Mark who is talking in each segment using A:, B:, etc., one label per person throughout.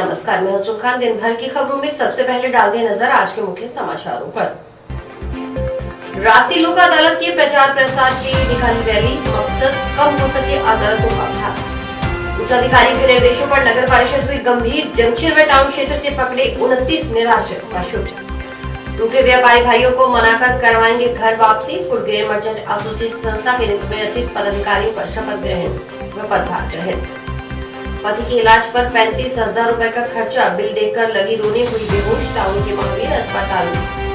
A: नमस्कार, मैं हूं खान। दिन भर की खबरों में सबसे पहले डालते हैं नजर आज के मुख्य समाचारों पर। राष्ट्रीय लोक अदालत के प्रचार प्रसार की निकाली रैली, मकसद कम हो सके अदालतों का भार। उच्च अधिकारी के निर्देशों पर नगर परिषद हुई गंभीर, जंक्शन व टाउन क्षेत्र से पकड़े 29 निराश्रित पशु। टूटे व्यापारी भाइयों को मनाकर करवाएंगे घर वापसी। फूड ग्रेन मर्चेंट एसोसिएशन संस्था के निर्वाचित पदाधिकारियों का शपथ ग्रहण व पदभार ग्रहण। पति के इलाज पर 35,000 रुपए का खर्चा, बिल देखकर लगी रोने, हुई बेहोश। टाउन के महावीर अस्पताल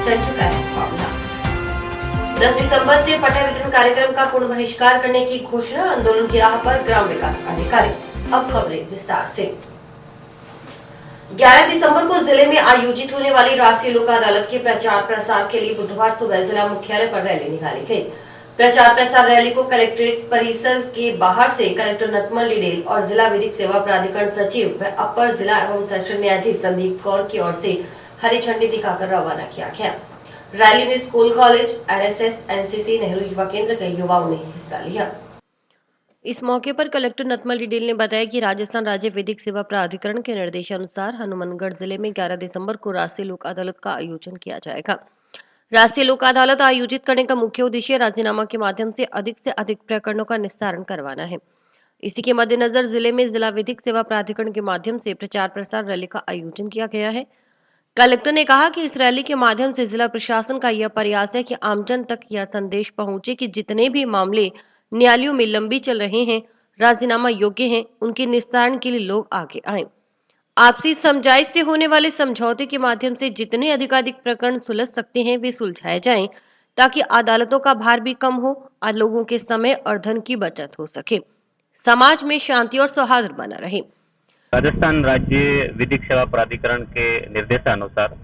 A: सेंटर का है मामला। 10 दिसंबर से पट्टा वितरण कार्यक्रम का पूर्ण बहिष्कार करने की घोषणा, आंदोलन की राह पर ग्राम विकास अधिकारी। अब खबरें विस्तार से। 11 दिसंबर को जिले में आयोजित होने वाली राष्ट्रीय लोक अदालत के प्रचार प्रसार के लिए बुधवार सुबह जिला मुख्यालय पर रैली निकाली गई। प्रचार प्रसार रैली को कलेक्ट्रेट परिसर के बाहर से कलेक्टर नतमल डिडेल और जिला विधिक सेवा प्राधिकरण सचिव व अपर जिला एवं सेशन न्यायाधीश संदीप कौर की ओर से हरी झंडी दिखाकर रवाना किया गया। रैली में school, college, NSS, NCC, Nehru युवा केंद्र के युवाओं ने हिस्सा लिया। इस मौके पर कलेक्टर नतमल डिडेल ने बताया कि राजस्थान राज्य विधिक सेवा प्राधिकरण के निर्देशानुसार हनुमानगढ़ जिले में 11 दिसंबर को राष्ट्रीय लोक अदालत का आयोजन किया जाएगा। राष्ट्रीय लोक अदालत आयोजित करने का मुख्य उद्देश्य राजीनामा के माध्यम से अधिक प्रकरणों का निस्तारण करवाना है। इसी के मद्देनजर जिले में जिला विधिक सेवा प्राधिकरण के माध्यम से प्रचार प्रसार रैली का आयोजन किया गया है। कलेक्टर ने कहा कि इस रैली के माध्यम से जिला प्रशासन का यह प्रयास है कि आमजन तक यह संदेश पहुंचे कि जितने भी मामले न्यायालयों में लंबी चल रहे हैं, राजीनामा योग्य हैं, उनके निस्तारण के लिए लोग आगे आए। आपसी समझाइश से होने वाले समझौते के माध्यम से जितने अधिकाधिक प्रकरण सुलझ सकते हैं वे सुलझाए जाएं, ताकि अदालतों का भार भी कम हो और लोगों के समय और धन की बचत हो सके, समाज में शांति और सौहार्द बना रहे।
B: राजस्थान राज्य विधिक सेवा प्राधिकरण के निर्देशानुसार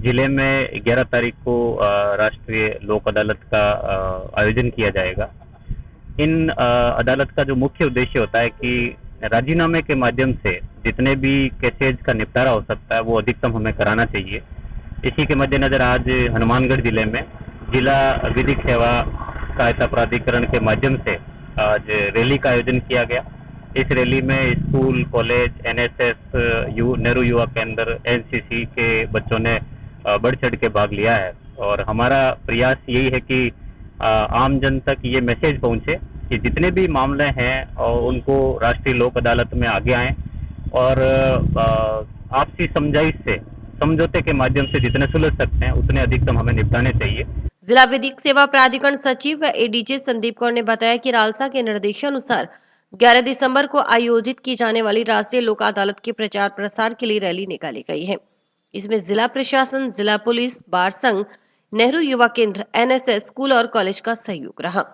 B: जिले में 11 तारीख को राष्ट्रीय लोक अदालत का आयोजन किया जाएगा। इन अदालत का जो मुख्य उद्देश्य होता है कि राजीनामे के माध्यम से जितने भी केसेज का निपटारा हो सकता है वो अधिकतम हमें कराना चाहिए। इसी के मद्देनजर आज हनुमानगढ़ जिले में जिला विधिक सेवा सहायता प्राधिकरण के माध्यम से आज रैली का आयोजन किया गया। इस रैली में स्कूल, कॉलेज, एनएसएस, नेहरू युवा केंद्र, एनसीसी के बच्चों ने बढ़ चढ़ के भाग लिया है और हमारा प्रयास यही है कि आम जन तक ये मैसेज पहुंचे कि जितने भी मामले हैं और उनको राष्ट्रीय लोक अदालत में आगे आएं और आपसी समझाइश से, समझौते के माध्यम से जितने सुलझ सकते हैं उतने अधिकतम हमें निपटाने चाहिए।
A: जिला विधिक सेवा प्राधिकरण सचिव व एडीजे संदीप कौर ने बताया कि रालसा के निर्देशानुसार 11 दिसंबर को आयोजित की जाने वाली राष्ट्रीय लोक अदालत के प्रचार प्रसार के लिए रैली निकाली गई है। इसमें जिला प्रशासन, जिला पुलिस, बार संघ, नेहरू युवा केंद्र, एनएसएस, स्कूल और कॉलेज का सहयोग रहा।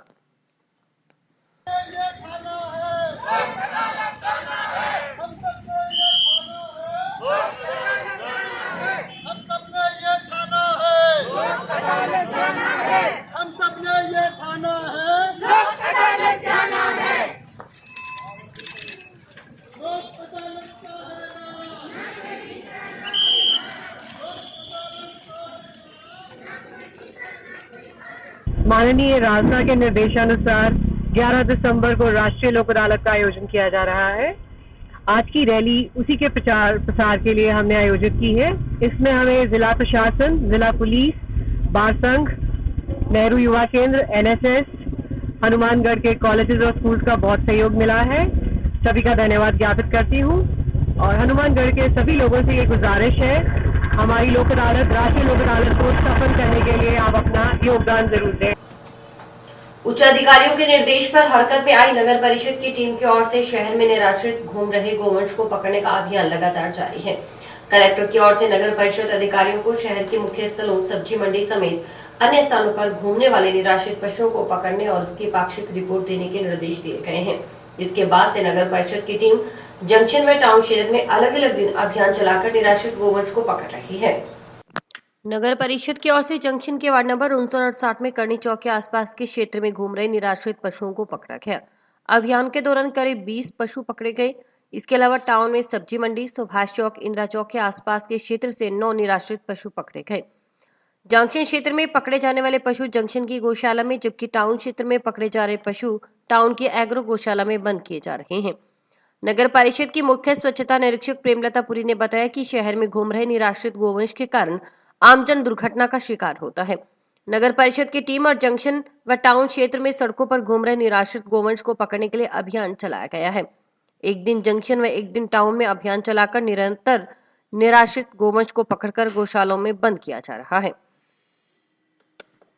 C: माननीय रालसा के निर्देशानुसार 11 दिसंबर को राष्ट्रीय लोक अदालत का आयोजन किया जा रहा है। आज की रैली उसी के प्रचार प्रसार के लिए हमने आयोजित की है। इसमें हमें जिला प्रशासन, जिला पुलिस, बार संघ, नेहरू युवा केंद्र, एनएसएस, हनुमानगढ़ के कॉलेजेस और स्कूल्स का बहुत सहयोग मिला है। सभी का धन्यवाद ज्ञापित करती हूँ और हनुमानगढ़ के सभी लोगों से ये गुजारिश है, हमारी लोक अदालत, राष्ट्रीय लोक अदालत को सफल करने के लिए आप अपना योगदान जरूर दें।
A: उच्च अधिकारियों के निर्देश पर हरकत में आई नगर परिषद की टीम की ओर से शहर में निराश्रित घूम रहे गोवंश को पकड़ने का अभियान लगातार जारी है। कलेक्टर की ओर से नगर परिषद अधिकारियों को शहर के मुख्य स्थलों, सब्जी मंडी समेत अन्य स्थानों पर घूमने वाले निराश्रित पशुओं को पकड़ने और उसकी पाक्षिक रिपोर्ट देने के निर्देश दिए गए हैं। इसके बाद से नगर परिषद की टीम जंक्शन व टाउन क्षेत्र में अलग अलग दिन अभियान चलाकर निराश्रित गोवंश को पकड़ रही है। नगर परिषद की ओर से जंक्शन के वार्ड नंबर 59 में करनी चौक के आसपास के क्षेत्र में घूम रहे निराश्रित पशुओं को पकड़ा गया। अभियान के दौरान करीब 20 पशु पकड़े गए। इसके अलावा टाउन में सब्जी मंडी, सुभाष चौक, इंदिरा चौक के आसपास के क्षेत्र से 9 निराश्रित पशु पकड़े गए। जंक्शन क्षेत्र में पकड़े जाने वाले पशु जंक्शन की गौशाला में, जबकि टाउन क्षेत्र में पकड़े जा रहे पशु टाउन की एग्रो गौशाला में बंद किए जा रहे हैं। नगर परिषद की मुख्य स्वच्छता निरीक्षक प्रेमलता पुरी ने बताया कि शहर में घूम रहे निराश्रित गोवंश के कारण आमजन दुर्घटना का शिकार होता है। नगर परिषद की टीम और जंक्शन व टाउन क्षेत्र में सड़कों पर घूम रहे निराश्रित गोवंश को पकड़ने के लिए अभियान चलाया गया है। एक दिन जंक्शन व एक दिन टाउन में अभियान चलाकर निरंतर निराश्रित गोवंश को पकड़कर गौशालों में बंद किया जा रहा है।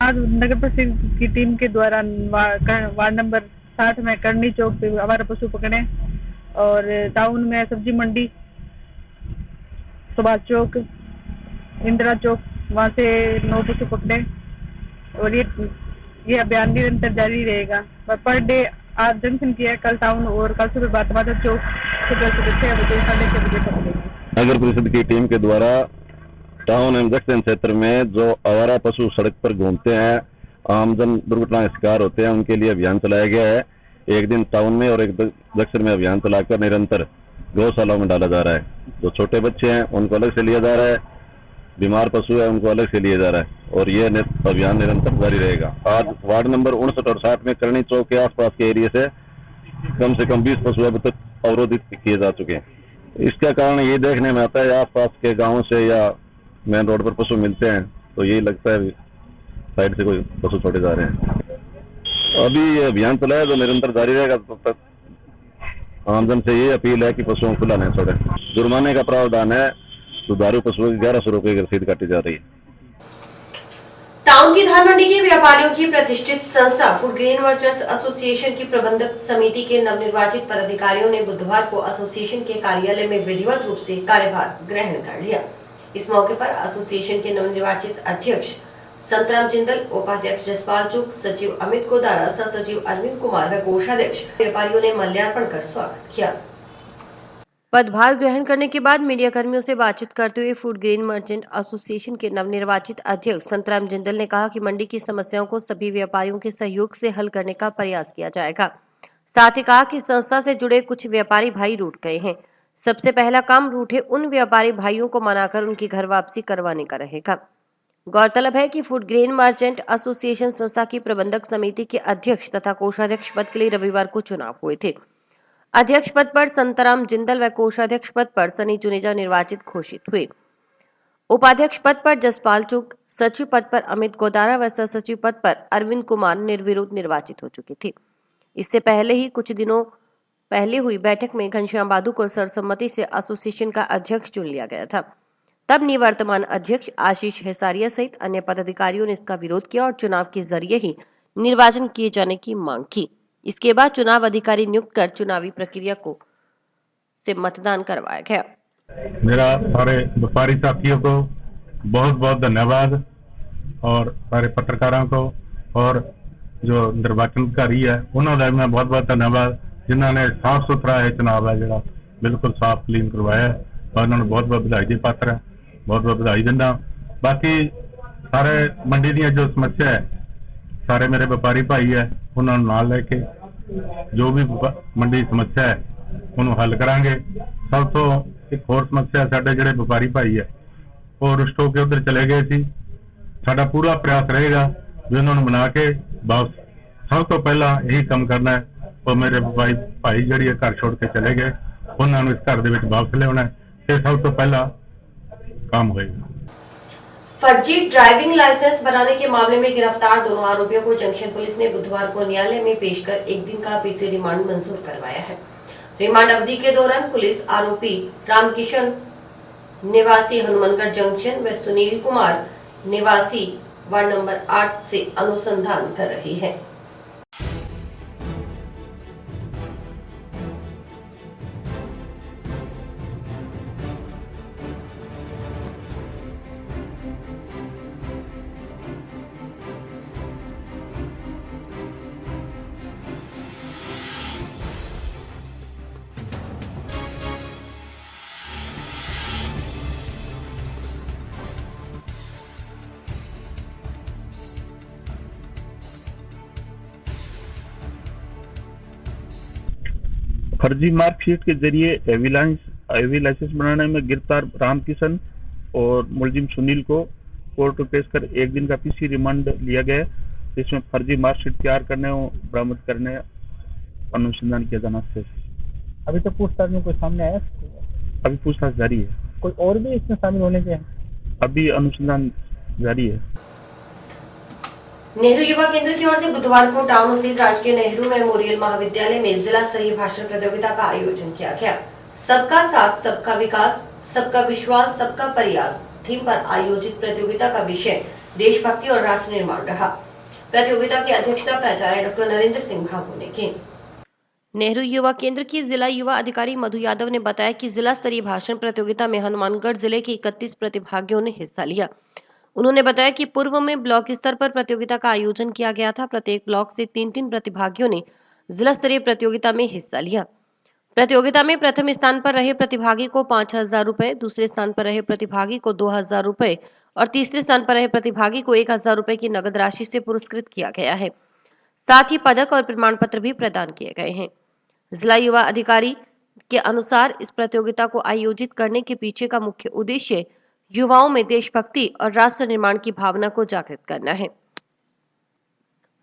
C: आज नगर परिषद की टीम के द्वारा वार्ड नंबर 60 में करनी चौक से आवारा पशु पकड़े और टाउन में सब्जी मंडी, सुभाष चौक, इंदिरा चौक, वहाँ से 9 पशु पकड़े और ये अभियान निरंतर जारी रहेगा। पर डे आज जंक्शन किया है, कल टाउन और कल सुबह बात चौक सुबह 6 बजे 6:30 बजे पकड़ेंगे।
D: नगर परिषद की टीम के द्वारा टाउन एवं जंक्शन क्षेत्र में जो आवारा पशु सड़क पर घूमते हैं, आमजन दुर्घटना का शिकार होते हैं, उनके लिए अभियान चलाया गया है। एक दिन टाउन में और एक जंक्शन में अभियान चलाकर निरंतर गौशालाओं में डाला जा रहा है। जो छोटे बच्चे हैं उनको अलग से लिया जा रहा है, बीमार पशु है उनको अलग से लिया जा रहा है और ये अभियान निरंतर जारी रहेगा। आज वार्ड नंबर 59 और 60 में करनी चौक के आसपास के एरिया से कम 20 पशु अब तक अवरोधित किए जा चुके हैं। इसका कारण ये देखने में आता है आसपास के गाँव से या मेन रोड पर पशु मिलते हैं तो यही लगता है साइड से कोई पशु छोड़े जा रहे हैं। अभी ये अभियान चला है जो निरंतर जारी रहेगा। तब तक आमजन से ये अपील है कि पशुओं को खुला नहीं छोड़े। जुर्माने का प्रावधान है, दुधारू पशुओं की 1100 रुपए की रसीद काटी जा रही है।
A: टाउन की धान मंडी के व्यापारियों की प्रतिष्ठित संस्था फूड ग्रेन मर्चेंट्स एसोसिएशन की प्रबंधक समिति के नवनिर्वाचित पदाधिकारियों ने बुधवार को एसोसिएशन के कार्यालय में विधिवत रूप से कार्यभार ग्रहण कर लिया। इस मौके पर एसोसिएशन के नवनिर्वाचित अध्यक्ष संतराम जिंदल, उपाध्यक्ष जसपाल चुग, सचिव अमित कोदारा, सह सचिव अरविंद कुमार व कोषाध्यक्ष व्यापारियों ने माल्यार्पण कर स्वागत किया। पदभार ग्रहण करने के बाद मीडिया कर्मियों से बातचीत करते हुए फूड ग्रेन मर्चेंट एसोसिएशन के नवनिर्वाचित अध्यक्ष संतराम जिंदल ने कहा कि मंडी की समस्याओं को सभी व्यापारियों के सहयोग से हल करने का प्रयास किया जाएगा। साथ ही कहा कि संस्था से जुड़े कुछ व्यापारी भाई रूठ गए हैं। सबसे पहला काम रूठे उन व्यापारी भाइयों को मनाकर उनकी घर वापसी करवाने का रहेगा। गौरतलब है कि फूड ग्रेन मर्चेंट एसोसिएशन संस्था की प्रबंधक समिति के अध्यक्ष तथा कोषाध्यक्ष पद के लिए रविवार को चुनाव हुए थे। अध्यक्ष पद पर संतराम जिंदल व कोषाध्यक्ष पद पर सनी जुनेजा निर्वाचित घोषित हुए। उपाध्यक्ष पद पर जसपाल चुग, सचिव पद पर अमित गोदारा व सह सचिव पद पर अरविंद कुमार निर्विरोध निर्वाचित हो चुके थे। इससे पहले ही कुछ दिनों पहले हुई बैठक में घनश्याम बादू को सर्वसम्मति से एसोसिएशन का अध्यक्ष चुन लिया गया था। तब निवर्तमान अध्यक्ष आशीष हेसारिया सहित अन्य पदाधिकारियों ने इसका विरोध किया और चुनाव के जरिए ही निर्वाचन किए जाने की मांग की। इसके बाद चुनाव अधिकारी नियुक्त कर चुनावी प्रक्रिया को से मतदान करवाया गया।
E: मेरा सारे व्यापारी साथियों को बहुत बहुत धन्यवाद और सारे पत्रकारों को और जो निर्वाचन अधिकारी है उन्होंने मैं बहुत बहुत धन्यवाद जिन्होंने साफ सुथरा है चुनाव है जरा बिल्कुल साफ क्लीन करवाया और उन्होंने बहुत बहुत बधाई दी पात्र है, बहुत बहुत बधाई देना। बाकी सारे मंडी दी जो समस्या है सारे मेरे व्यापारी भाई है उन्होंने नाल लेके जो भी मंडी समस्या है उन्होंने हल करांगे। सब तो एक होर समस्या साडे जिहड़े व्यापारी भाई है वो रुष्ट होकर उधर चले गए सी। साडा पूरा प्रयास रहेगा भी उन्होंने मना के वापस सब तो पहला यही काम करना है और मेरे भाई जिहड़े घर छोड़ के चले गए उन्होंने इस घर दे विच वापस लियाना है, ये सब तो पहला काम होएगा।
A: फर्जी ड्राइविंग लाइसेंस बनाने के मामले में गिरफ्तार दोनों आरोपियों को जंक्शन पुलिस ने बुधवार को न्यायालय में पेश कर एक दिन का पीसी रिमांड मंजूर करवाया है। रिमांड अवधि के दौरान पुलिस आरोपी रामकिशन निवासी हनुमानगढ़ जंक्शन व सुनील कुमार निवासी वार्ड नंबर 8 से अनुसंधान कर रही है।
F: फर्जी मार्कशीट के जरिए एवी लाइसेंस बनाने में गिरफ्तार रामकिशन और मुलजिम सुनील को कोर्ट में पेश कर एक दिन का पीसी रिमांड लिया गया। इसमें फर्जी मार्कशीट तैयार करने और बरामद करने अनुसंधान किया जाना शेष।
G: अभी तो पूछताछ में कोई सामने आया है?
F: अभी पूछताछ जारी है,
G: कोई और भी इसमें शामिल होने के हैं?
F: अभी अनुसंधान जारी है।
A: नेहरू युवा केंद्र की ओर से बुधवार को टाउन स्थित राजकीय नेहरू मेमोरियल महाविद्यालय में जिला स्तरीय भाषण प्रतियोगिता का आयोजन किया गया। सबका साथ, सबका विकास, सबका विश्वास, सबका प्रयास थीम पर आयोजित प्रतियोगिता का विषय देशभक्ति और राष्ट्र निर्माण रहा। प्रतियोगिता की अध्यक्षता प्राचार्य डॉक्टर नरेंद्र सिंह भाभू ने की। नेहरू युवा केंद्र की जिला युवा अधिकारी मधु यादव ने बताया कि जिला स्तरीय भाषण प्रतियोगिता में हनुमानगढ़ जिले के 31 प्रतिभागियों ने हिस्सा लिया। उन्होंने बताया कि पूर्व में ब्लॉक स्तर पर प्रतियोगिता का आयोजन किया गया था। प्रत्येक ब्लॉक से 3-3 प्रतिभागियों ने जिला स्तरीय प्रतियोगिता में हिस्सा लिया। प्रतियोगिता में प्रथम स्थान पर रहे प्रतिभागी को 5,000 रुपए, दूसरे स्थान पर रहे प्रतिभागी को 2,000 रुपए और तीसरे स्थान पर रहे प्रतिभागी को 1,000 रुपए की नगद राशि से पुरस्कृत किया गया है। साथ ही पदक और प्रमाण पत्र भी प्रदान किए गए हैं। जिला युवा अधिकारी के अनुसार इस प्रतियोगिता को आयोजित करने के पीछे का मुख्य उद्देश्य युवाओं में देशभक्ति और राष्ट्र निर्माण की भावना को जागृत करना है।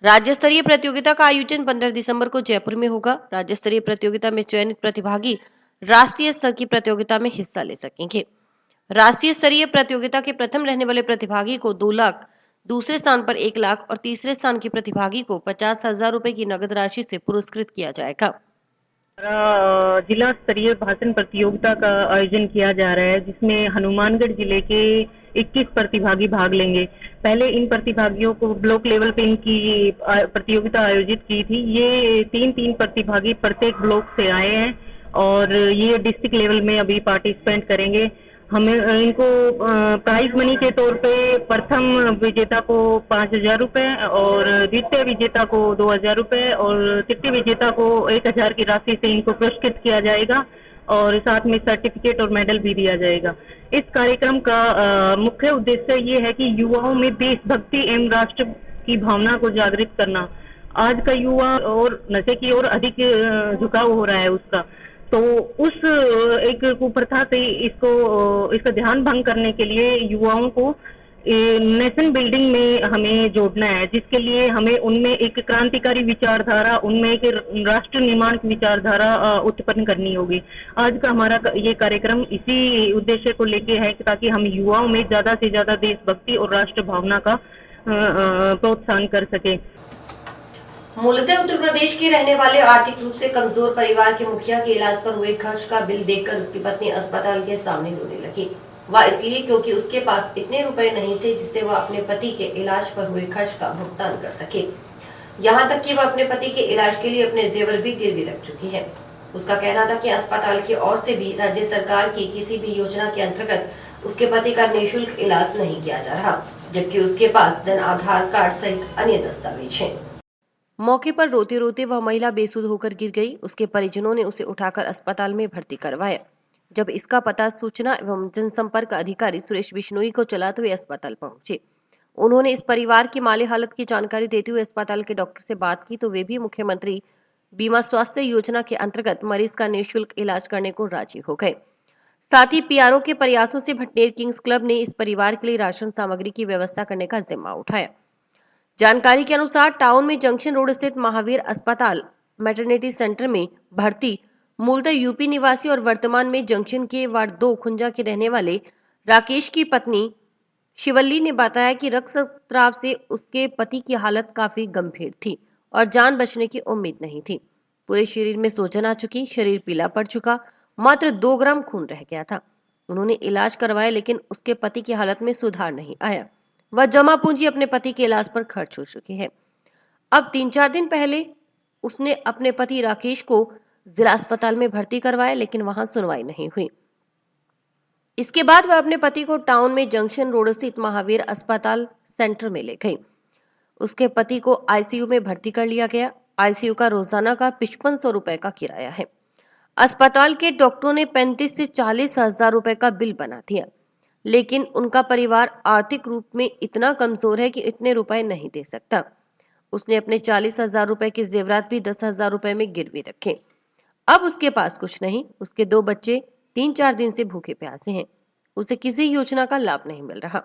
A: राज्य स्तरीय प्रतियोगिता का आयोजन 15 दिसंबर को जयपुर में होगा। राज्य स्तरीय प्रतियोगिता में चयनित प्रतिभागी राष्ट्रीय स्तर की प्रतियोगिता में हिस्सा ले सकेंगे। राष्ट्रीय स्तरीय प्रतियोगिता के प्रथम रहने वाले प्रतिभागी को 2 लाख, दूसरे स्थान पर 1 लाख और तीसरे स्थान के प्रतिभागी को 50,000 रुपए की नगद राशि से पुरस्कृत किया जाएगा।
C: जिला स्तरीय भाषण प्रतियोगिता का आयोजन किया जा रहा है, जिसमें हनुमानगढ़ जिले के 21 प्रतिभागी भाग लेंगे। पहले इन प्रतिभागियों को ब्लॉक लेवल पे इनकी प्रतियोगिता आयोजित की थी। ये 3-3 प्रतिभागी प्रत्येक ब्लॉक से आए हैं और ये डिस्ट्रिक्ट लेवल में अभी पार्टिसिपेट करेंगे। हमें इनको प्राइज मनी के तौर पे प्रथम विजेता को 5,000 रुपए और द्वितीय विजेता को 2,000 रुपए और तृतीय विजेता को 1,000 की राशि से इनको पुरस्कृत किया जाएगा और साथ में सर्टिफिकेट और मेडल भी दिया जाएगा। इस कार्यक्रम का मुख्य उद्देश्य ये है कि युवाओं में देशभक्ति एवं राष्ट्र की भावना को जागृत करना। आज का युवा और नशे की ओर अधिक झुकाव हो रहा है उसका, तो उस एक कुप्रथा से इसका ध्यान भंग करने के लिए युवाओं को नेशन बिल्डिंग में हमें जोड़ना है, जिसके लिए हमें उनमें एक क्रांतिकारी विचारधारा, उनमें एक राष्ट्र निर्माण की विचारधारा उत्पन्न करनी होगी। आज का हमारा ये कार्यक्रम इसी उद्देश्य को लेके है ताकि हम युवाओं में ज्यादा से ज्यादा देशभक्ति और राष्ट्र भावना का प्रोत्साहन कर सके।
A: मूलतः उत्तर प्रदेश के रहने वाले आर्थिक रूप से कमजोर परिवार के मुखिया के इलाज पर हुए खर्च का बिल देखकर उसकी पत्नी अस्पताल के सामने रोने लगी। वह इसलिए क्योंकि उसके पास इतने रुपए नहीं थे जिससे वह अपने पति के इलाज पर हुए खर्च का भुगतान कर सके। यहाँ तक कि वह अपने पति के इलाज के लिए अपने जेवर भी गिरवी रख चुकी है। उसका कहना था कि अस्पताल की ओर से भी राज्य सरकार की किसी भी योजना के अंतर्गत उसके पति का निःशुल्क इलाज नहीं किया जा रहा, जबकि उसके पास जन आधार कार्ड सहित अन्य दस्तावेज हैं। मौके पर रोते रोते वह महिला बेसुध होकर गिर गई। उसके परिजनों ने उसे उठाकर अस्पताल में भर्ती करवाया। जब इसका पता सूचना एवं जनसंपर्क अधिकारी सुरेश बिश्नोई को चला तो वे अस्पताल पहुंचे। उन्होंने इस परिवार की माली हालत की जानकारी देते हुए अस्पताल के डॉक्टर से बात की तो वे भी मुख्यमंत्री बीमा स्वास्थ्य योजना के अंतर्गत मरीज का निःशुल्क इलाज करने को राजी हो गए। साथ ही पीआरओ के प्रयासों से भटनेर किंग्स क्लब ने इस परिवार के लिए राशन सामग्री की व्यवस्था करने का जिम्मा उठाया। जानकारी के अनुसार टाउन में जंक्शन रोड स्थित महावीर अस्पताल मैटरनिटी सेंटर में भर्ती मूलतः यूपी निवासी और वर्तमान में जंक्शन के वार्ड 2 खुंजा के रहने वाले राकेश की पत्नी शिवल्ली ने बताया कि रक्तस्राव से उसके पति की हालत काफी गंभीर थी और जान बचने की उम्मीद नहीं थी। पूरे शरीर में सूजन आ चुकी, शरीर पीला पड़ चुका, मात्र 2 ग्राम खून रह गया था। उन्होंने इलाज करवाया लेकिन उसके पति की हालत में सुधार नहीं आया। वह जमा पूंजी अपने पति के इलाज पर खर्च हो चुकी है। अब 3-4 दिन पहले उसने अपने पति राकेश को जिला अस्पताल में भर्ती करवाया लेकिन वहां सुनवाई नहीं हुई। इसके बाद वह अपने पति को टाउन में जंक्शन रोड स्थित महावीर अस्पताल सेंटर में ले गई। उसके पति को आईसीयू में भर्ती कर लिया गया। आईसीयू का रोजाना का 5500 रुपए का किराया है। अस्पताल के डॉक्टरों ने 35 से 40 हजार रुपए का बिल बना दिया, लेकिन उनका परिवार आर्थिक रूप में इतना कमजोर है कि इतने रुपए नहीं दे सकता। उसने अपने 40,000 रुपए के जेवरात भी 10,000 रुपए में गिरवी रखे। अब उसके पास कुछ नहीं। उसके 2 बच्चे 3-4 दिन से भूखे प्यासे हैं। उसे किसी योजना का लाभ नहीं मिल रहा।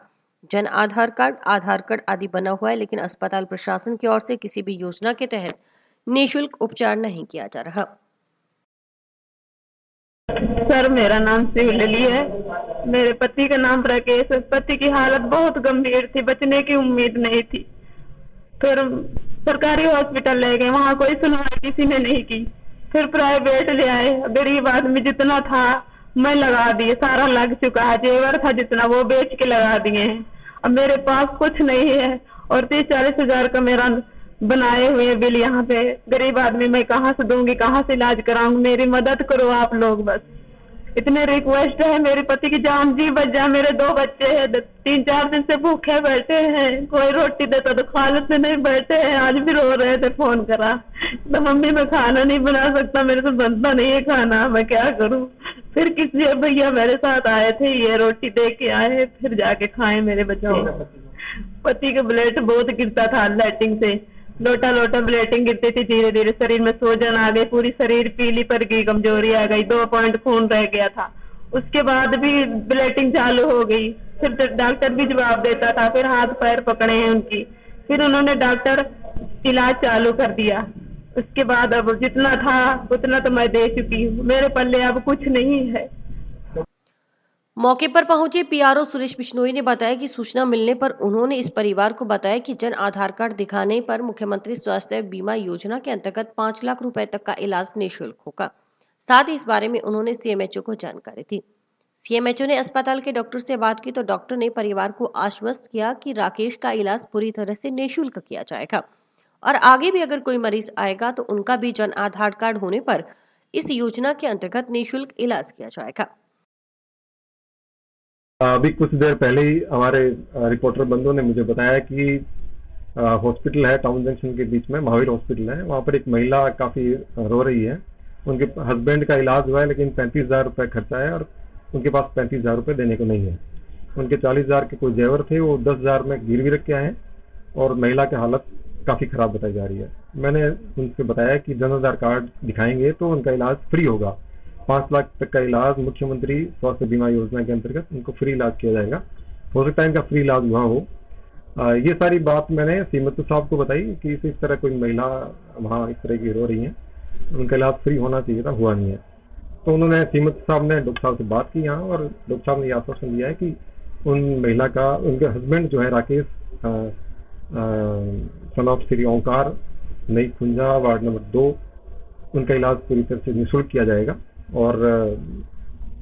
A: जन आधार कार्ड आदि बना हुआ है, लेकिन अस्पताल प्रशासन की ओर से किसी भी योजना के तहत निःशुल्क उपचार नहीं किया जा रहा।
H: सर, मेरा नाम शिवलली है। मेरे पति का नाम राकेश है। पति की हालत बहुत गंभीर थी, बचने की उम्मीद नहीं थी। फिर सरकारी हॉस्पिटल ले गए, वहाँ कोई सुनवाई किसी ने नहीं की। फिर प्राइवेट ले आए। गरीब आदमी जितना था मैं लगा दिए, सारा लग चुका है। जेवर था जितना वो बेच के लगा दिए हैं। अब मेरे पास कुछ नहीं है और 30-40 हजार का मेरा बनाए हुए बिल यहाँ पे। गरीब आदमी मैं कहाँ से दूंगी, कहाँ से इलाज कराऊंगी? मेरी मदद करो आप लोग, बस इतने रिक्वेस्ट है। मेरे पति की जान जी बच जाए। मेरे 2 बच्चे हैं, 3-4 दिन से भूखे बैठे हैं। कोई रोटी देता तो खा लेते, नहीं बैठे हैं। आज भी रो रहे थे, फोन करा तो मम्मी मैं खाना नहीं बना सकता, मेरे से बनता नहीं है खाना, मैं क्या करूं? फिर किसी भैया मेरे साथ आए थे, ये रोटी दे के आए, फिर जाके खाए मेरे बच्चे। पति का ब्लड बहुत गिरता था लाइटिंग से, लोटा लोटा ब्लीडिंग गिरती थी। धीरे धीरे शरीर में सूजन आ गई, पूरी शरीर पीली पड़ गई, कमजोरी आ गई, 2 पॉइंट खून रह गया था। उसके बाद भी ब्लीडिंग चालू हो गई। फिर डॉक्टर भी जवाब देता था। फिर हाथ पैर पकड़े हैं उनकी। फिर उन्होंने डॉक्टर इलाज चालू कर दिया। उसके बाद अब जितना था उतना तो मैं दे चुकी हूँ। मेरे पल्ले अब कुछ नहीं है।
A: मौके पर पहुंचे पीआरओ सुरेश बिश्नोई ने बताया कि सूचना मिलने पर उन्होंने इस परिवार को बताया कि जन आधार कार्ड दिखाने पर मुख्यमंत्री स्वास्थ्य बीमा योजना के अंतर्गत 5 लाख रुपए तक का इलाज निःशुल्क होगा। साथ ही इस बारे में उन्होंने सीएमएचओ को जानकारी दी। सीएमएचओ ने अस्पताल के डॉक्टर से बात की तो डॉक्टर ने परिवार को आश्वस्त किया कि राकेश का इलाज पूरी तरह से निःशुल्क किया जाएगा और आगे भी अगर कोई मरीज आएगा तो उनका भी जन आधार कार्ड होने पर इस योजना के अंतर्गत निःशुल्क इलाज किया जाएगा।
I: अभी कुछ देर पहले ही हमारे रिपोर्टर बंधु ने मुझे बताया कि हॉस्पिटल है टाउन जंक्शन के बीच में, महावीर हॉस्पिटल है, वहाँ पर एक महिला काफी रो रही है। उनके हस्बैंड का इलाज हुआ है लेकिन 35,000 रुपए खर्चा है और उनके पास 35,000 रुपए देने को नहीं है। उनके 40,000 के कोई जेवर थे, वो 10,000 में गिरवी रख के आए और महिला की हालत काफी खराब बताई जा रही है। मैंने उनसे बताया कि जन आधार कार्ड दिखाएंगे तो उनका इलाज फ्री होगा। 5 लाख तक का इलाज मुख्यमंत्री स्वास्थ्य बीमा योजना के अंतर्गत उनको फ्री इलाज किया जाएगा। हो सकता है इनका फ्री इलाज हुआ हो। ये सारी बात मैंने सीएमएचओ साहब को बताई कि इस तरह कोई महिला वहाँ इस तरह की रो रही है, उनका इलाज फ्री होना चाहिए था, हुआ नहीं है। तो उन्होंने सीएमएचओ साहब ने डॉक्टर साहब से बात की यहाँ और डॉक्टर साहब ने यह आश्वासन दिया है कि उन महिला का, उनके हस्बैंड जो है राकेश सन ऑफ श्री ओंकार, नई खुंजा, वार्ड नंबर 2, उनका इलाज पूरी तरह से निःशुल्क किया जाएगा। और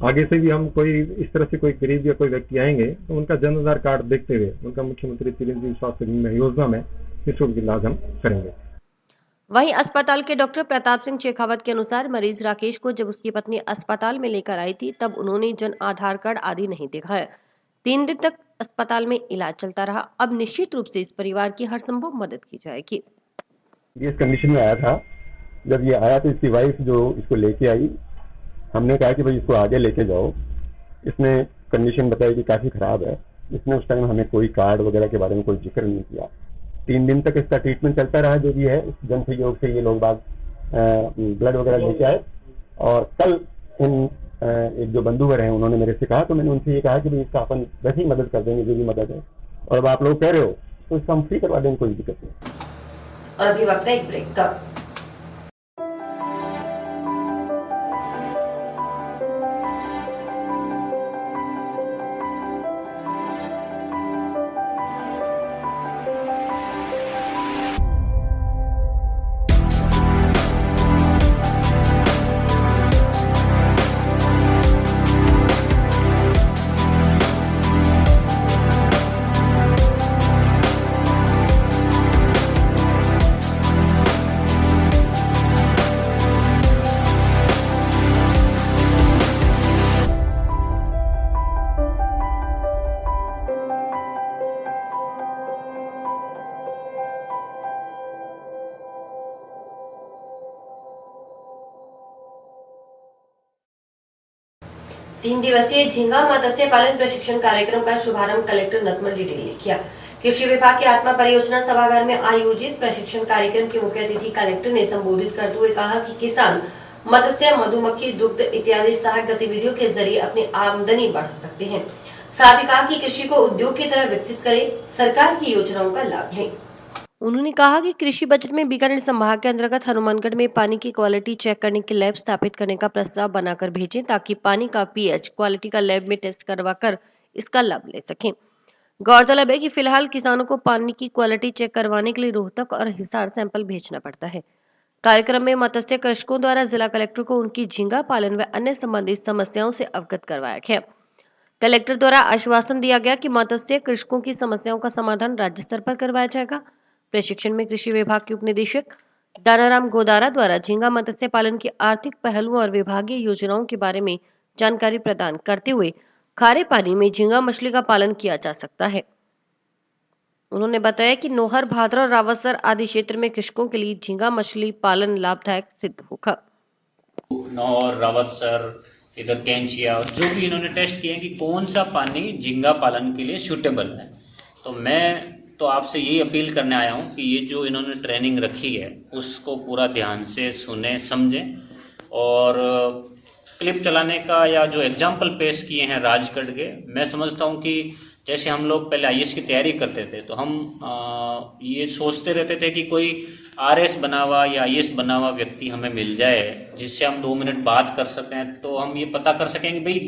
I: आगे से भी हम कोई इस तरह से कोई गरीब या कोई व्यक्ति आएंगे तो उनका जन आधार कार्ड देखते हुए उनका मुख्यमंत्री चिरंजीवी स्वास्थ्य बीमा योजना में निःशुल्क इलाज हम करेंगे।
A: वहीं अस्पताल के डॉक्टर प्रताप सिंह शेखावत के अनुसार मरीज राकेश को जब उसकी पत्नी अस्पताल में लेकर आई थी तब उन्होंने जन आधार कार्ड आदि नहीं दिखाया। 3 दिन तक अस्पताल में इलाज चलता रहा। अब निश्चित रूप से इस परिवार की हर संभव मदद की जाएगी।
J: ये इस कंडीशन में आया था। जब ये आया तो इसकी वाइफ जो इसको लेके आई, हमने कहा कि भाई इसको आगे लेके जाओ। इसने कंडीशन बताई कि काफी खराब है। इसने उस टाइम हमें कोई कार्ड वगैरह के बारे में कोई जिक्र नहीं किया। 3 दिन तक इसका ट्रीटमेंट चलता रहा। जो भी है इस जन सहयोग से ये लोग बाग ब्लड वगैरह लेके आए और कल इन एक जो बंधु हैं उन्होंने मेरे से कहा, तो मैंने उनसे ये कहा कि भाई इसका अपन वैसे ही मदद कर देंगे जो भी मदद है, और अब आप लोग कह रहे हो तो इसका हम फ्री करवा देंगे, कोई दिक्कत नहीं।
A: और अभी वक्त है एक ब्रेक का। तीन दिवसीय झींगा मत्स्य पालन प्रशिक्षण कार्यक्रम का शुभारंभ कलेक्टर नतमल डिडेल ने किया। कृषि विभाग की आत्मा परियोजना सभागार में आयोजित प्रशिक्षण कार्यक्रम के मुख्य अतिथि कलेक्टर ने संबोधित करते हुए कहा कि किसान मत्स्य, मधुमक्खी, दुग्ध इत्यादि सहायक गतिविधियों के जरिए अपनी आमदनी बढ़ा सकते हैं। साथ ही कहा कि कृषि को उद्योग की तरह विकसित करें, सरकार की योजनाओं का लाभ लें। उन्होंने कहा कि कृषि बजट में बीकानेर संभाग के अंतर्गत हनुमानगढ़ में पानी की क्वालिटी चेक करने की लैब स्थापित करने का प्रस्ताव बनाकर भेजें ताकि पानी का पीएच क्वालिटी का लैब में टेस्ट करवाकर इसका लाभ ले सकें। गौरतलब है कि फिलहाल किसानों को पानी की क्वालिटी चेक करवाने के लिए रोहतक और हिसार सैंपल भेजना पड़ता है। कार्यक्रम में मत्स्य कृषकों द्वारा जिला कलेक्टर को उनकी झींगा पालन व अन्य संबंधित समस्याओं से अवगत करवाया गया। कलेक्टर द्वारा आश्वासन दिया गया कि मत्स्य कृषकों की समस्याओं का समाधान राज्य स्तर पर करवाया जाएगा। प्रशिक्षण में कृषि विभाग के उपनिदेशक दानाराम गोदारा द्वारा झींगा मत्स्य पालन के आर्थिक पहलुओं और विभागीय योजनाओं के बारे में जानकारी प्रदान करते हुए खारे पानी में झींगा मछली का पालन किया जा सकता है। उन्होंने बताया कि नोहर, भादरा और रावतसर आदि क्षेत्र में कृषकों के लिए झींगा मछली पालन लाभदायक सिद्ध होगा।
K: नौर, रावतसर, इधर कैंचिया, जो भी इन्होंने टेस्ट किए कि कौन सा पानी झींगा पालन के लिए सूटेबल है। तो मैं तो आपसे यही अपील करने आया हूँ कि ये जो इन्होंने ट्रेनिंग रखी है उसको पूरा ध्यान से सुने, समझें। और क्लिप चलाने का या जो एग्जाम्पल पेश किए हैं राजगढ़ के, मैं समझता हूँ कि जैसे हम लोग पहले आईएएस की तैयारी करते थे तो हम ये सोचते रहते थे कि कोई आरएस बना हुआ या आईएएस बना हुआ व्यक्ति हमें मिल जाए जिससे हम 2 मिनट बात कर सकें, तो हम ये पता कर सकेंगे भाई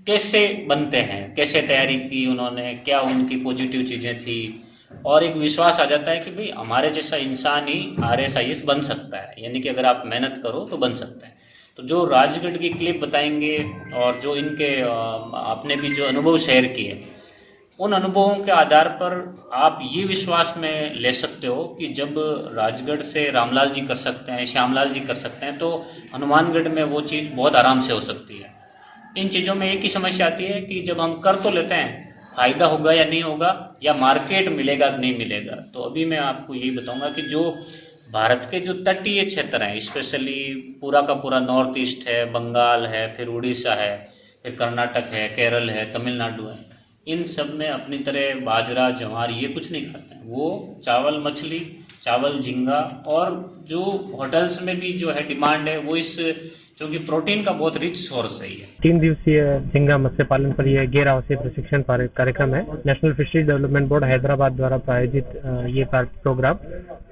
K: कैसे बनते हैं, कैसे तैयारी की उन्होंने, क्या उनकी पॉजिटिव चीज़ें थी, और एक विश्वास आ जाता है कि भाई हमारे जैसा इंसान ही आरएस आईएएस बन सकता है, यानी कि अगर आप मेहनत करो तो बन सकता है। तो जो राजगढ़ की क्लिप बताएंगे और जो इनके आपने भी जो अनुभव शेयर किए, उन अनुभवों के आधार पर आप ये विश्वास में ले सकते हो कि जब राजगढ़ से रामलाल जी कर सकते हैं, श्यामलाल जी कर सकते हैं, तो हनुमानगढ़ में वो चीज़ बहुत आराम से हो सकती है। इन चीज़ों में एक ही समस्या आती है कि जब हम कर तो लेते हैं, फायदा होगा या नहीं होगा, या मार्केट मिलेगा कि नहीं मिलेगा। तो अभी मैं आपको यही बताऊंगा कि जो भारत के जो तटीय क्षेत्र हैं, स्पेशली पूरा का पूरा नॉर्थ ईस्ट है, बंगाल है, फिर उड़ीसा है, फिर कर्नाटक है, केरल है, तमिलनाडु है, इन सब में अपनी तरह बाजरा, ज्वार ये कुछ नहीं खाते हैं। वो चावल, मछली, चावल, झींगा, और जो होटल्स में भी जो है डिमांड है वो इस, क्योंकि प्रोटीन का बहुत रिच सोर्स है ये।
G: 3 दिवसीय झींगा मत्स्य पालन पर यह 11 दिवसीय प्रशिक्षण कार्यक्रम है। National fisheries development board Hyderabad द्वारा प्रायोजित ये प्रोग्राम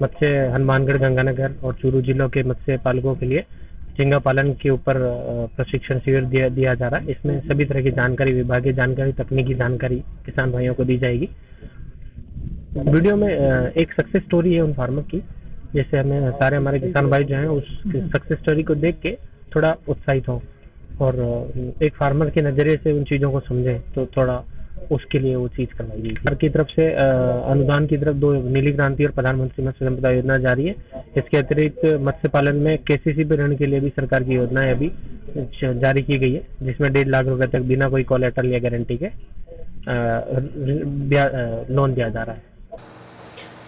G: मत्स्य हनुमानगढ़, गंगानगर और चूरू जिलों के मत्स्य पालकों के लिए झींगा पालन के ऊपर प्रशिक्षण शिविर दिया जा रहा है। इसमें सभी तरह की जानकारी, विभागीय जानकारी, तकनीकी जानकारी किसान भाइयों को दी जाएगी। वीडियो में एक सक्सेस स्टोरी है उन फार्मर की, जैसे हमें सारे हमारे किसान भाई जो हैं उस सक्सेस स्टोरी को देख के थोड़ा उत्साहित हो और एक फार्मर के नजरिए से उन चीज़ों को समझें, तो थोड़ा उसके लिए वो चीज़ करवाई गई। सरकार की तरफ से अनुदान की तरफ 2 नीली क्रांति और प्रधानमंत्री मत्स्य संपदा योजना जारी है। इसके अतिरिक्त मत्स्य पालन में केसीसी ऋण के लिए भी सरकार की योजनाएं अभी जारी की गई है, जिसमें 1.5 लाख रुपए तक बिना कोई कोलेटरल या गारंटी के लोन दिया जा रहा है।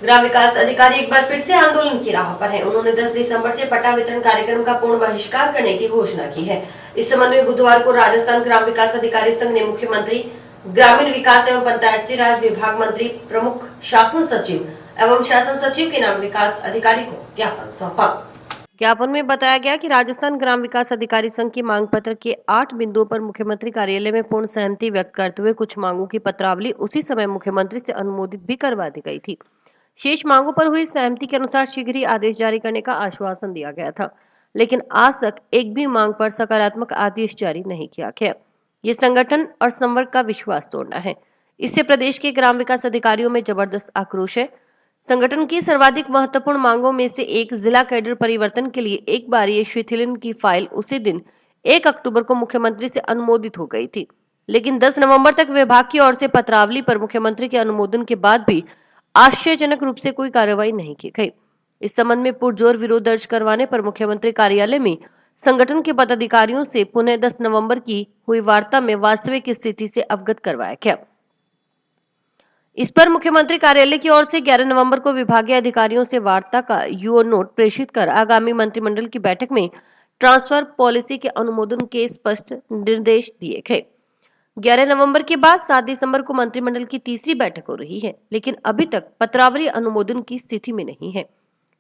A: ग्राम विकास अधिकारी एक बार फिर से आंदोलन की राह पर हैं। उन्होंने 10 दिसंबर से पट्टा वितरण कार्यक्रम का पूर्ण बहिष्कार करने की घोषणा की है। इस संबंध में बुधवार को राजस्थान ग्राम विकास अधिकारी संघ ने मुख्यमंत्री, ग्रामीण विकास एवं पंचायती राज विभाग मंत्री, प्रमुख शासन सचिव एवं शासन सचिव के नाम विकास अधिकारी को ज्ञापन सौंपा। ज्ञापन में बताया गया कि राजस्थान ग्राम विकास अधिकारी संघ की मांग पत्र के 8 बिंदुओं पर मुख्यमंत्री कार्यालय में पूर्ण सहमति व्यक्त करते हुए कुछ मांगों की पत्रावली उसी समय मुख्यमंत्री से अनुमोदित भी करवा दी गई थी। शेष मांगों पर हुई सहमति के अनुसार शीघ्र ही आदेश जारी करने का आश्वासन दिया गया था, लेकिन आज तक एक भी मांग पर सकारात्मक आदेश जारी नहीं किया गया। ये संगठन और संवर्ग का विश्वास तोड़ना है। इससे प्रदेश के ग्राम विकास अधिकारियों में जबरदस्त आक्रोश है। संगठन की सर्वाधिक महत्वपूर्ण मांगों में से एक जिला कैडर परिवर्तन के लिए एक बार शिथिलन की फाइल उसी दिन 1 अक्टूबर को मुख्यमंत्री से अनुमोदित हो गई थी, लेकिन 10 नवंबर तक विभाग की ओर से पत्रावली पर मुख्यमंत्री के अनुमोदन के बाद भी आश्चर्यजनक रूप से कोई कार्रवाई नहीं की गई। इस संबंध में पुरजोर विरोध दर्ज करवाने पर मुख्यमंत्री कार्यालय में संगठन के पदाधिकारियों से पुनः 10 नवंबर की हुई वार्ता में वास्तविक स्थिति से अवगत करवाया गया। इस पर मुख्यमंत्री कार्यालय की ओर से 11 नवंबर को विभागीय अधिकारियों से वार्ता का यूओ नोट प्रेषित कर आगामी मंत्रिमंडल की बैठक में ट्रांसफर पॉलिसी के अनुमोदन के स्पष्ट निर्देश दिए गए। 11 नवंबर के बाद 7 दिसंबर को मंत्रिमंडल की तीसरी बैठक हो रही है, लेकिन अभी तक पत्रावली अनुमोदन की स्थिति में नहीं है।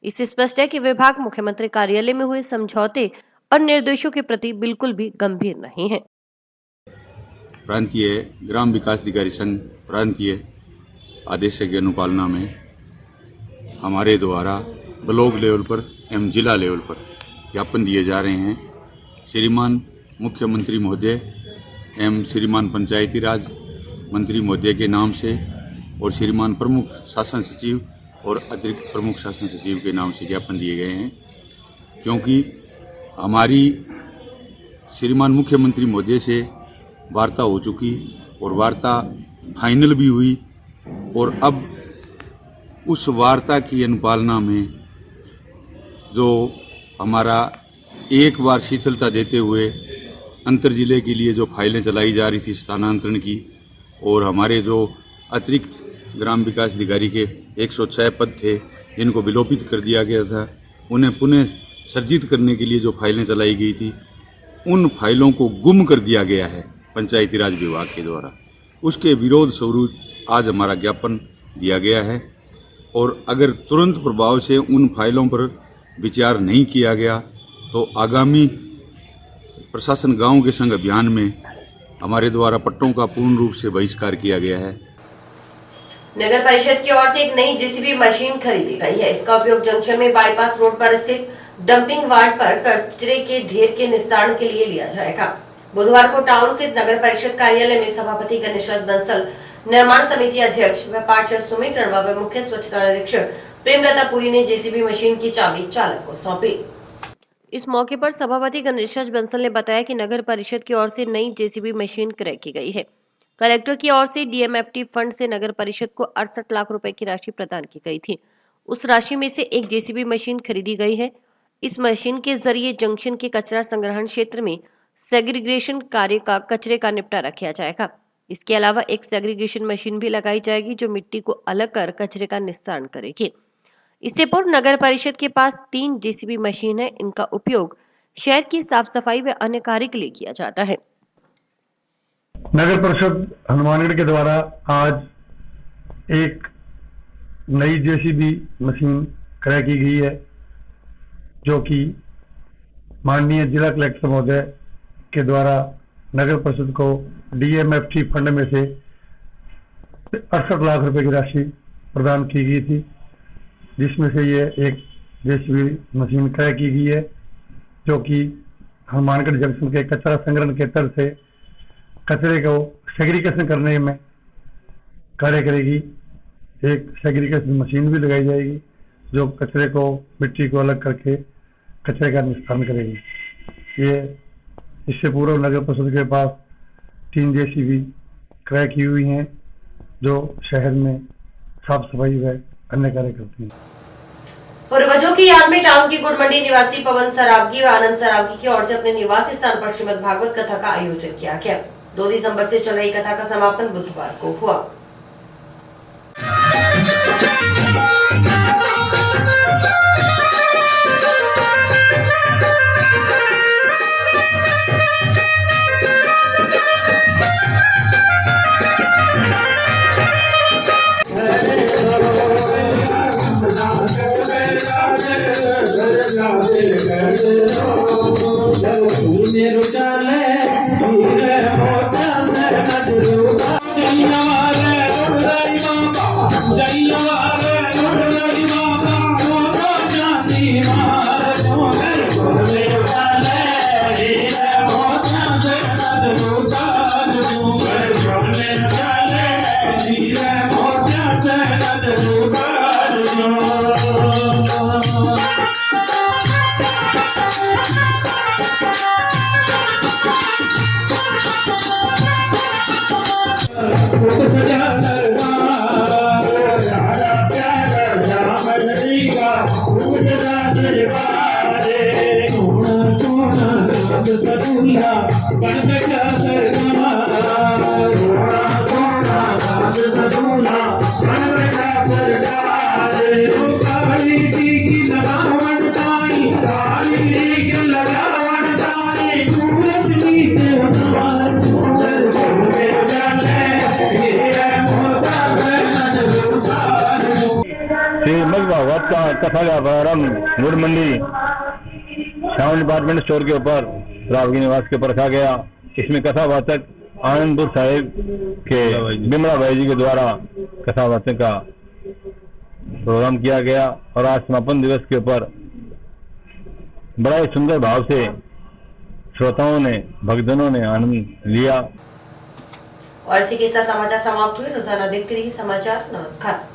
A: इससे स्पष्ट है कि विभाग मुख्यमंत्री कार्यालय में हुए समझौते और निर्देशों के प्रति बिल्कुल भी गंभीर नहीं है।
L: प्रांतीय ग्राम विकास अधिकारी संघ प्रांतीय आदेश की अनुपालना में हमारे द्वारा ब्लॉक लेवल पर एवं जिला लेवल पर ज्ञापन दिए जा रहे हैं। श्रीमान मुख्यमंत्री महोदय एवं श्रीमान पंचायती राज मंत्री महोदय के नाम से और श्रीमान प्रमुख शासन सचिव और अतिरिक्त प्रमुख शासन सचिव के नाम से ज्ञापन दिए गए हैं, क्योंकि हमारी श्रीमान मुख्यमंत्री महोदय से वार्ता हो चुकी और वार्ता फाइनल भी हुई और अब उस वार्ता की अनुपालना में जो हमारा एक बार शिथिलता देते हुए अंतर जिले के लिए जो फाइलें चलाई जा रही थी स्थानांतरण की, और हमारे जो अतिरिक्त ग्राम विकास अधिकारी के 106 पद थे जिनको विलोपित कर दिया गया था, उन्हें पुनः सर्जित करने के लिए जो फाइलें चलाई गई थी, उन फाइलों को गुम कर दिया गया है पंचायती राज विभाग के द्वारा। उसके विरोध स्वरूप आज हमारा ज्ञापन दिया गया है और अगर तुरंत प्रभाव से उन फाइलों पर विचार नहीं किया गया तो आगामी प्रशासन गांव के संग अभियान में हमारे द्वारा पट्टों का पूर्ण रूप से बहिष्कार किया गया है।
A: नगर परिषद की ओर से एक नई जेसीबी मशीन खरीदी गई है। इसका उपयोग जंक्शन में बाईपास रोड पर स्थित डंपिंग वार्ड पर कचरे के ढेर के निस्तारण के लिए लिया जाएगा। बुधवार को टाउन स्थित नगर परिषद कार्यालय में सभापति गणेश बंसल, निर्माण समिति अध्यक्ष व पार्षद सुमित रणवा व मुख्य स्वच्छता निरीक्षक प्रेमलता पुरी ने जेसीबी मशीन की चाबी चालक को सौंपी। इस मौके पर सभापति गणेश बंसल ने बताया कि नगर परिषद की ओर से नई जेसीबी मशीन क्रय की गई है। कलेक्टर की ओर से डीएमएफटी फंड से नगर परिषद को 68 लाख रुपए की राशि प्रदान की गई थी। उस राशि में से एक जेसीबी मशीन खरीदी गई है। इस मशीन के जरिए जंक्शन के कचरा संग्रहण क्षेत्र में सेग्रीगेशन कार्य का कचरे का निपटारा किया जाएगा। इसके अलावा एक सेग्रीगेशन मशीन भी लगाई जाएगी जो मिट्टी को अलग कर कचरे का निस्तारण करेगी। इससे पूर्व नगर परिषद के पास 3 जेसीबी मशीन है। इनका उपयोग शहर की साफ सफाई व अन्य कार्य के लिए किया जाता है।
M: नगर परिषद हनुमानगढ़ के द्वारा आज एक नई जेसीबी मशीन क्रय की गई है, जो कि माननीय जिला कलेक्टर महोदय के द्वारा नगर परिषद को डीएमएफटी फंड में से 68 लाख रुपए की राशि प्रदान की गई थी, जिसमें से ये एक जेसीबी मशीन क्रय की गई है, जो कि हनुमानगढ़ जंक्शन के कचरा संग्रहण के तर्ज से कचरे को सेग्रीगेशन करने में कार्य करेगी। एक सेग्रीगेशन मशीन भी लगाई जाएगी जो कचरे को, मिट्टी को अलग करके कचरे का निस्तारण करेगी। ये इससे पूर्व नगर परिषद के पास 3 जेसीबी क्रय की हुई हैं जो शहर में साफ सफाई व अन्य कार्य करती हैं।
A: पूर्वजों की याद में टाउन की गुड़मंडी निवासी पवन सरावगी व आनंद सरावगी की ओर से अपने निवास स्थान पर श्रीमद् भागवत कथा का आयोजन किया गया। 2 दिसंबर से चल रही कथा का समापन बुधवार को हुआ।
N: कथा का प्रारंभ गुड़मंडी टाउन डिपार्टमेंट स्टोर के ऊपर रावगी निवास के ऊपर रखा गया। इसमें कथावाचक आनंदपुर साहिब के बिमला भाई जी के द्वारा कथावाचक का प्रोग्राम किया गया और आज समापन दिवस के ऊपर बड़ा ही सुंदर भाव से श्रोताओं ने, भक्तजनों ने आनंद लिया।
A: और इसी के साथ समाचार समाप्त हुए। रोजाना देखते रहिए समाचार। नमस्कार।